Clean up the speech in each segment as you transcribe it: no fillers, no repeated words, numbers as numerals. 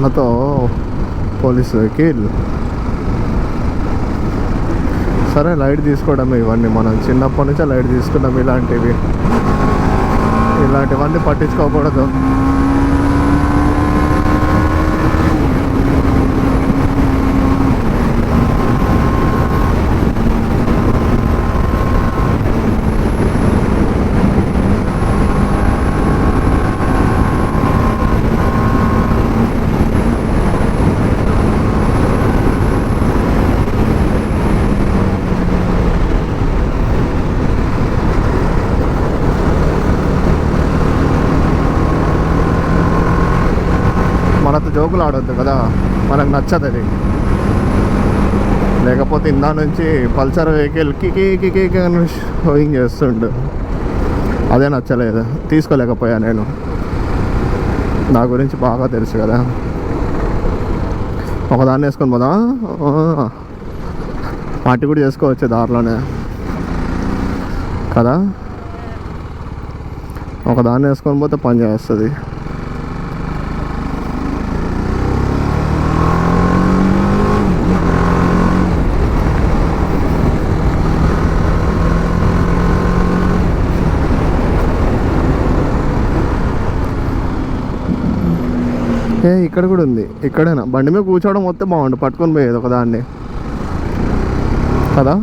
మనతో police vehicle. సరే light తీసుకోవడం ఇవన్నీ మనం చిన్నప్పటి నుంచే లైట్ తీసుకున్నాం. ఇలాంటివన్నీ పట్టించుకోకూడదు. మనతో జోకులు ఆడొద్దు కదా, మనకు నచ్చదు అది. లేకపోతే ఇందా నుంచి పల్సర్ వెహికల్ కికి షోయింగ్ చేస్తుండు, అదే నచ్చలేదు, తీసుకోలేకపోయా నేను. నా గురించి బాగా తెలుసు కదా. ఒకదాన్ని వేసుకొని పోదా, పార్టీ కూడా చేసుకోవచ్చు దారిలోనే కదా. ఒకదాన్ని వేసుకొని పోతే పని చేస్తుంది. ఇక్కడ కూడా ఉంది. ఇక్కడేనా బండి మీద కూర్చోవడం వస్తే బాగుండు, పట్టుకొని పోయేది ఒకదాన్ని కదా.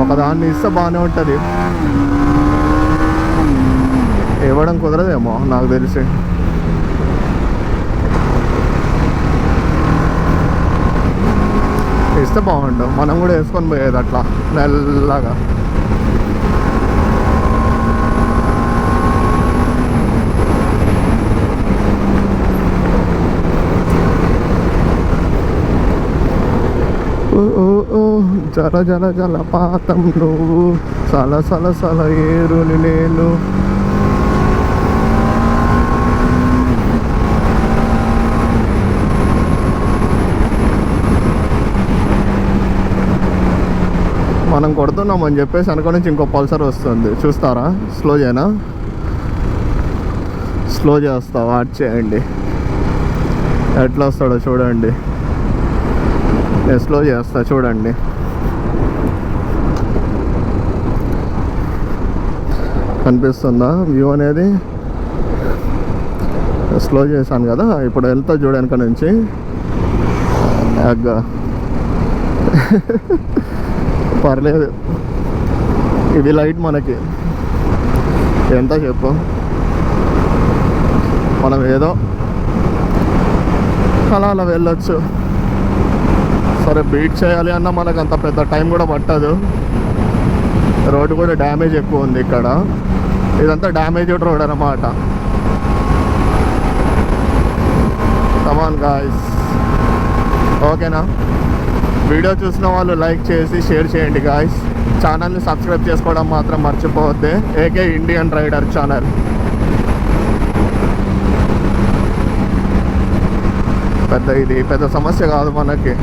ఒకదాన్ని ఇస్తే బాగానే ఉంటుంది, ఇవ్వడం కుదరదేమో నాకు తెలిసి. ఇస్తే బాగుండు, మనం కూడా వేసుకొని పోయేది అట్లా మెల్లగా. జల జల జలపాతం నువ్వు, సల సల సల ఏరుని నేను. మనం కొడుతున్నామని చెప్పేసి వెనక నుంచి ఇంకో పల్సర్ వస్తుంది, చూస్తారా? స్లో చేయనా? స్లో చేస్తా, వాచ్ చేయండి ఎట్లా వస్తాడో చూడండి. నేను స్లో చేస్తా చూడండి. కనిపిస్తుందా వ్యూ అనేది? స్లో చేశాను కదా, ఇప్పుడు వెళ్తా చూడడానికి నుంచి. పర్లేదు, ఇది లైట్ మనకి ఎంత చెప్పు. మనం ఏదో అలా వెళ్ళొచ్చు. సరే బీట్ చేయాలి అన్న మనకు అంత పెద్ద టైం కూడా పట్టదు. రోడ్డు కూడా డ్యామేజ్ ఎక్కువ ఉంది ఇక్కడ. ఇదంతా డ్యామేజ్డ్ రోడ్ అన్నమాట. కమాన్ గాయ్స్, ఓకేనా? వీడియో చూసిన వాళ్ళు లైక్ చేసి షేర్ చేయండి గాయ్స్. ఛానల్ని సబ్స్క్రైబ్ చేసుకోవడం మాత్రం మర్చిపోవద్దే. AK Indian rider channel. ఇది పెద్ద సమస్య కాదు మనకి.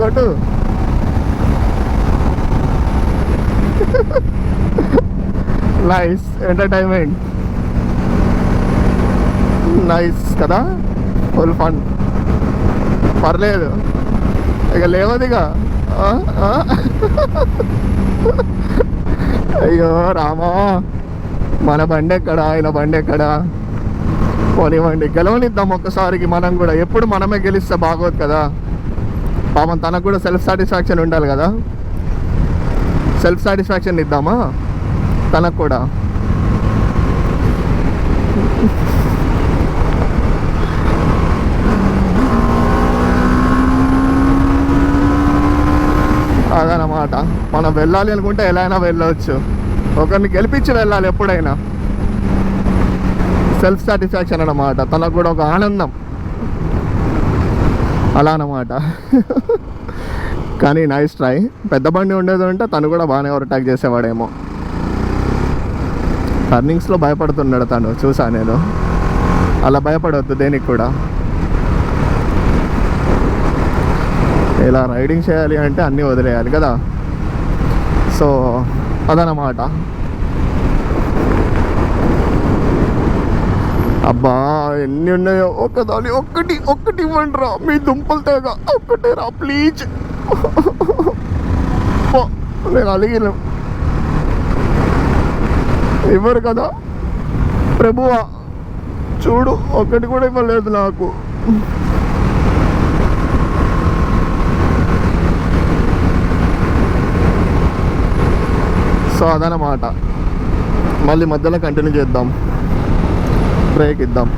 కొట్టు నైస్ ఎంటర్టైన్మెంట్, నైస్ కదా, ఫుల్ ఫన్. పర్లేదు, ఇక లేవదిగా. అయ్యో రామా, మన బండి ఎక్కడా, ఆయన బండి ఎక్కడా? పోనివ్వండి, గెలవనిద్దాం ఒక్కసారికి మనం కూడా. ఎప్పుడు మనమే గెలిస్తే బాగోదు కదా. పాపం తనకు కూడా సెల్ఫ్ సాటిస్ఫాక్షన్ ఉండాలి కదా. సెల్ఫ్ సాటిస్ఫాక్షన్ ఇద్దామా తనకు కూడా. అదనమాట, మనం వెళ్ళాలి అనుకుంటే ఎలా అయినా వెళ్ళవచ్చు. ఒకరిని గెలిపించి వెళ్ళాలి ఎప్పుడైనా. సెల్ఫ్ సాటిస్ఫాక్షన్ అన్నమాట, తనకు కూడా ఒక ఆనందం అలా అన్నమాట. కానీ నైస్ ట్రై. పెద్ద బండి ఉండేది అంటే తను కూడా బాగానే ఓవర్టేక్ చేసేవాడేమో. టర్నింగ్స్లో భయపడుతున్నాడు తను, చూసా నేను. అలా భయపడవద్దు దేనికి కూడా. ఇలా రైడింగ్ చేయాలి అంటే అన్నీ వదిలేయాలి కదా. సో అదనమాట. అబ్బా ఎన్ని ఉన్నాయో, ఒకదాని ఒక్కటి ఇవ్వండి రా, మీ దుంపలు తెగ ఒక్కటే రా ప్లీజ్. నేను అలిగిన ఇవ్వరు కదా ప్రభువా, చూడు ఒక్కటి కూడా ఇవ్వలేదు నాకు. సో అదనమాట. మళ్ళీ మధ్యలో కంటిన్యూ చేద్దాం, బ్రేక్ ఇద్దాం.